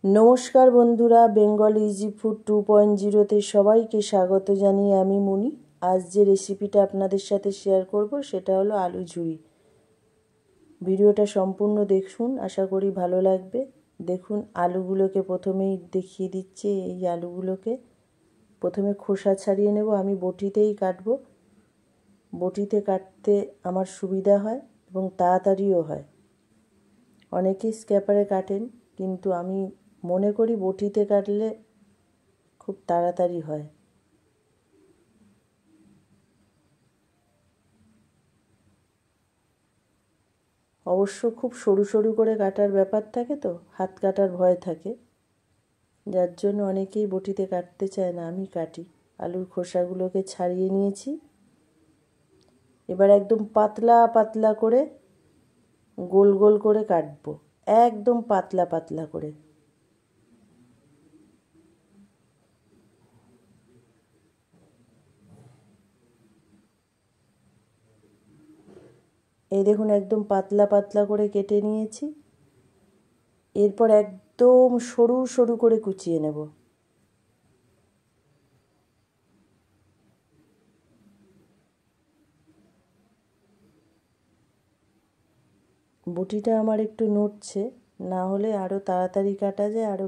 নমস্কার বন্ধুরা, Bengal easy food 2.0তে সবাইকে স্বাগত জানিয়ে আমি মুনি। আজ যে রেসিপিটা আপনাদের সাথে শেয়ার করব সেটা হলো আলু ঝুরি। ভিডিওটা সম্পূর্ণ দেখুন, আশা করি ভালো লাগবে। দেখুন, আলুগুলোকে প্রথমেই দেখিয়ে দিচ্ছি। এই আলুগুলোকে প্রথমে খোসা ছাড়িয়ে নেব। আমি বটিতেই কাটবো। বটিতে কাটতে আমার সুবিধা হয় এবং তাড়াতাড়িও হয়। অনেকেই স্ক্র্যাপারে কাটেন, কিন্তু আমি মনে করি বটিতে কাটলে খুব তাড়াতাড়ি হয়। অবশ্য খুব সরু সরু করে কাটার ব্যাপার থাকে, তো হাত কাটার ভয় থাকে, যার জন্য অনেকেই বটিতে কাটতে চায় না। আমি কাটি। আলুর খোসাগুলোকে ছাড়িয়ে নিয়েছি। এবার একদম পাতলা পাতলা করে গোল গোল করে কাটবো, একদম পাতলা পাতলা করে। এই দেখুন, একদম পাতলা পাতলা করে কেটে নিয়েছি। এরপর একদম সরু সরু করে কুচিয়ে নেব। বটিটা আমার একটু নড়ছে, না হলে আরও তাড়াতাড়ি কাটা যায়, আরও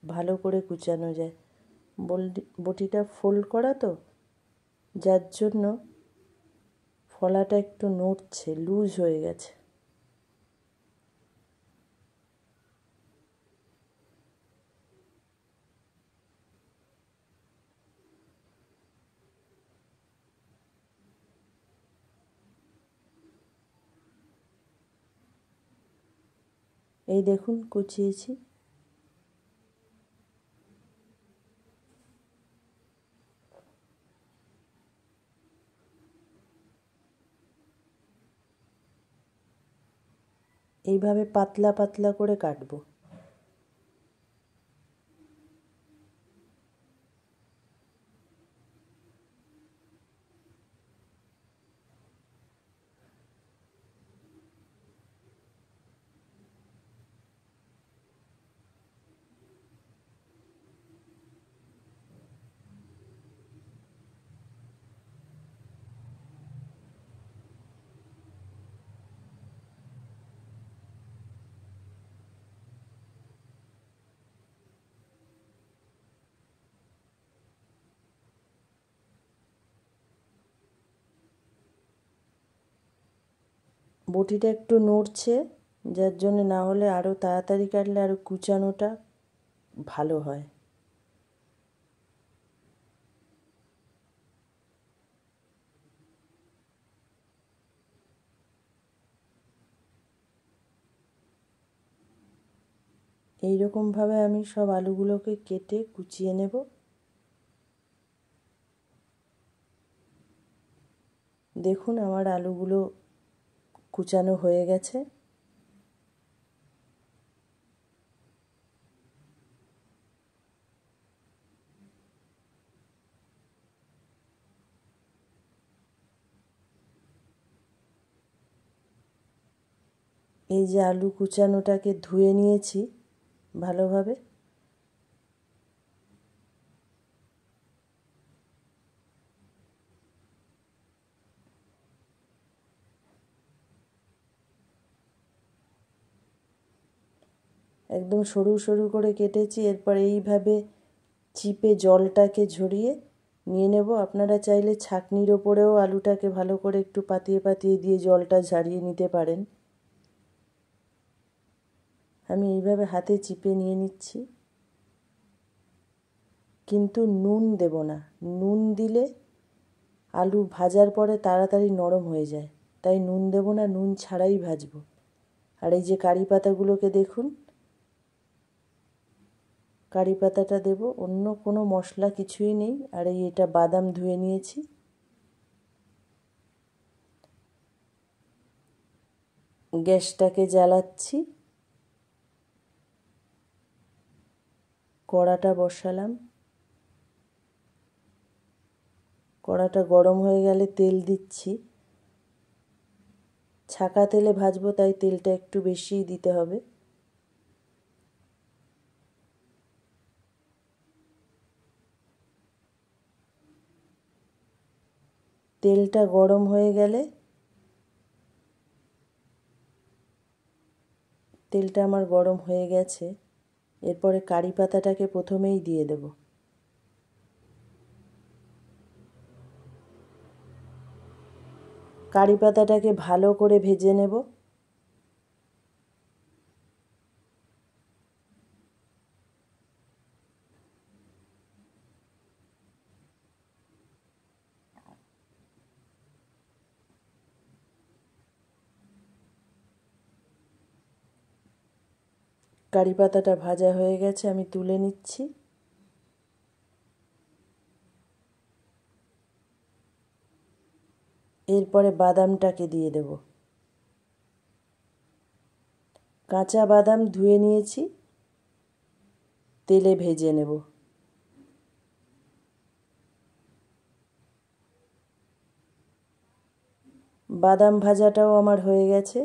ভালো করে কুচানো যায়। বটিটা ফোল্ড করা তো, যার জন্য ফলাটা একটু নড়ছে, লুজ হয়ে গেছে। এই দেখুন, কুচিয়েছি। এইভাবে পাতলা পাতলা করে কাটবো। বটিটা একটু নড়ছে, যার জন্য, না হলে আরও তাড়াতাড়ি কাটলে আরও কুচানোটা ভালো হয়। এইরকমভাবে আমি সব আলুগুলোকে কেটে কুচিয়ে নেব। দেখুন, আমার আলুগুলো কুচানো হয়ে গেছে। এই যে আলু কুচানোটাকে ধুয়ে নিয়েছি ভালোভাবে। একদম সরু সরু করে কেটেছি। এরপর এইভাবে চিপে জলটাকে ঝরিয়ে নিয়ে নেব। আপনারা চাইলে ছাঁকনির ওপরেও আলুটাকে ভালো করে একটু পাতিয়ে পাতিয়ে দিয়ে জলটা ঝারিয়ে নিতে পারেন। আমি এইভাবে হাতে চিপে নিয়ে নিচ্ছি। কিন্তু নুন দেব না। নুন দিলে আলু ভাজার পরে তাড়াতাড়ি নরম হয়ে যায়, তাই নুন দেব না, নুন ছাড়াই ভাজবো। আর এই যে কারি পাতাগুলোকে দেখুন, কারি পাতাটা দেব, অন্য কোনো মশলা কিছুই নেই। আর এটা বাদাম ধুয়ে নিয়েছি। গ্যাসটাকে জ্বালাচ্ছি, কড়াটা বসালাম। কড়াটা গরম হয়ে গেলে তেল দিচ্ছি। ছাঁকা তেলে ভাজবো, তাই তেলটা একটু বেশিই দিতে হবে। তেলটা গরম হয়ে গেলে, তেলটা আমার গরম হয়ে গেছে, এরপরে কারি পাতাটাকে প্রথমেই দিয়ে দেব। কারি পাতাটাকে ভালো করে ভেজে নেব। কারি পাতাটা ভাজা হয়ে গেছে, আমি তুলে নিচ্ছি। এরপরে বাদামটাকে দিয়ে দেব। কাঁচা বাদাম ধুয়ে নিয়েছি, তেলে ভেজে নেব। বাদাম ভাজাটাও আমার হয়ে গেছে,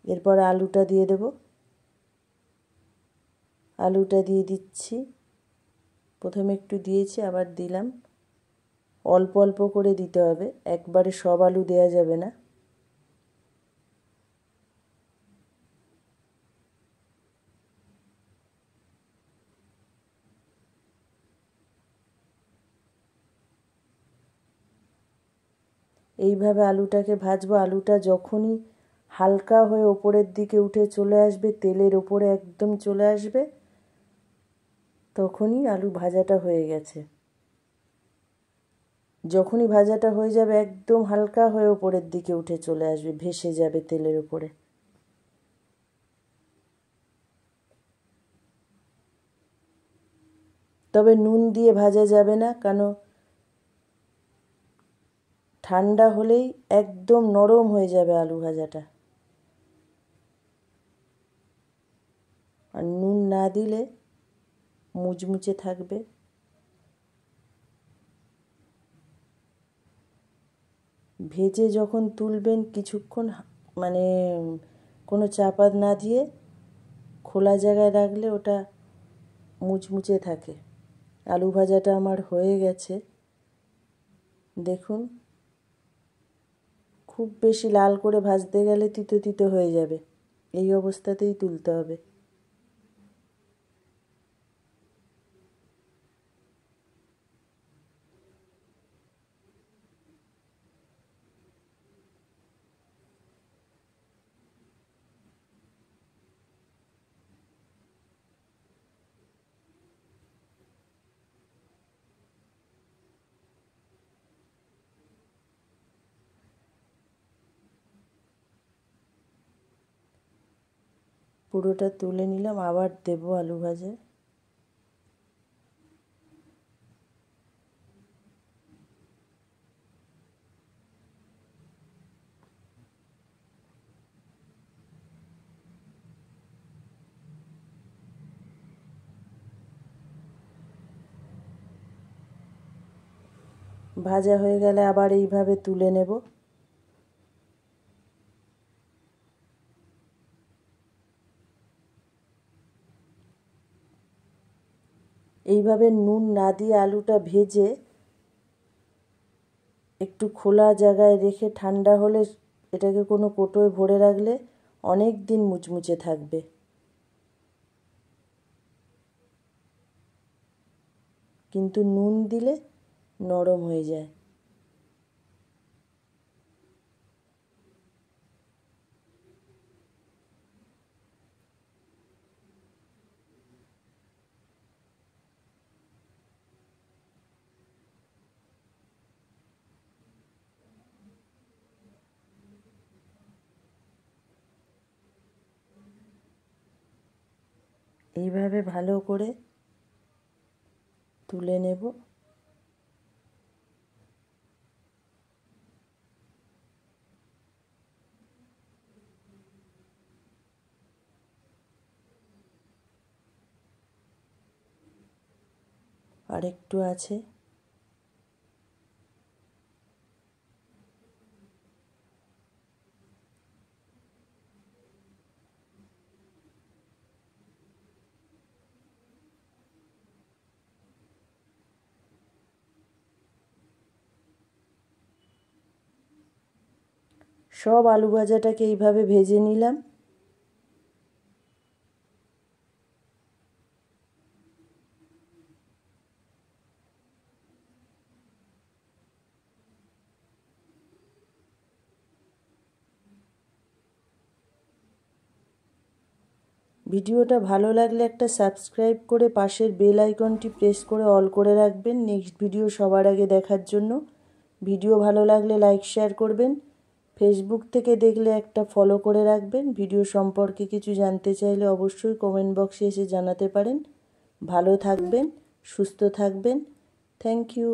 এরপর আলুটা দিয়ে দেব। আলুটা দিয়ে দিচ্ছি, প্রথমে একটু দিয়েছি, আবার দিলাম। অল্প অল্প করে দিতে হবে, একবারে সব আলু দেওয়া যাবে না। এইভাবে আলুটাকে ভাজবো। আলুটা যখনই হালকা হয়ে ওপরের দিকে উঠে চলে আসবে, তেলের ওপরে একদম চলে আসবে, তখনই আলু ভাজাটা হয়ে গেছে। যখনই ভাজাটা হয়ে যাবে, একদম হালকা হয়ে ওপরের দিকে উঠে চলে আসবে, ভেসে যাবে তেলের ওপরে। তবে নুন দিয়ে ভাজা যাবে না, কেন ঠান্ডা হলেই একদম নরম হয়ে যাবে আলু ভাজাটা। আর নুন না দিলে মুচমুচে থাকবে। ভেজে যখন তুলবেন, কিছুক্ষণ মানে কোনো চাপা না দিয়ে খোলা জায়গায় রাখলে ওটা মুচমুচে থাকে। আলু ভাজাটা আমার হয়ে গেছে, দেখুন। খুব বেশি লাল করে ভাজতে গেলে তিতো তিতো হয়ে যাবে, এই অবস্থাতেই তুলতে হবে। পুরোটা তুলে নিলাম, আবার দেব আলু ভাজা। ভাজা হয়ে গেলে আবার এইভাবে তুলে নেব। এইভাবে নুন না দিয়ে আলুটা ভেজে একটু খোলা জায়গায় রেখে ঠান্ডা হলে এটাকে কোনো কৌটোয় ভরে রাখলে অনেক দিন মুচমুচে থাকবে। কিন্তু নুন দিলে নরম হয়ে যায়। এইভাবে ভালো করে তুলে নেব। আর একটু আছে। সব আলু ভাজাটাকে এইভাবে ভেজে নিলাম। ভিডিওটা ভালো লাগলে একটা সাবস্ক্রাইব করে পাশের বেল আইকনটি প্রেস করে অল করে রাখবেন নেক্সট ভিডিও সবার আগে দেখার জন্য। ভিডিও ভালো লাগলে লাইক শেয়ার করবেন। ফেসবুক থেকে দেখলে একটা ফলো করে রাখবেন। ভিডিও সম্পর্কে কিছু জানতে চাইলে অবশ্যই কমেন্ট বক্সে এসে জানাতে পারেন। ভালো থাকবেন, সুস্থ থাকবেন। Thank you.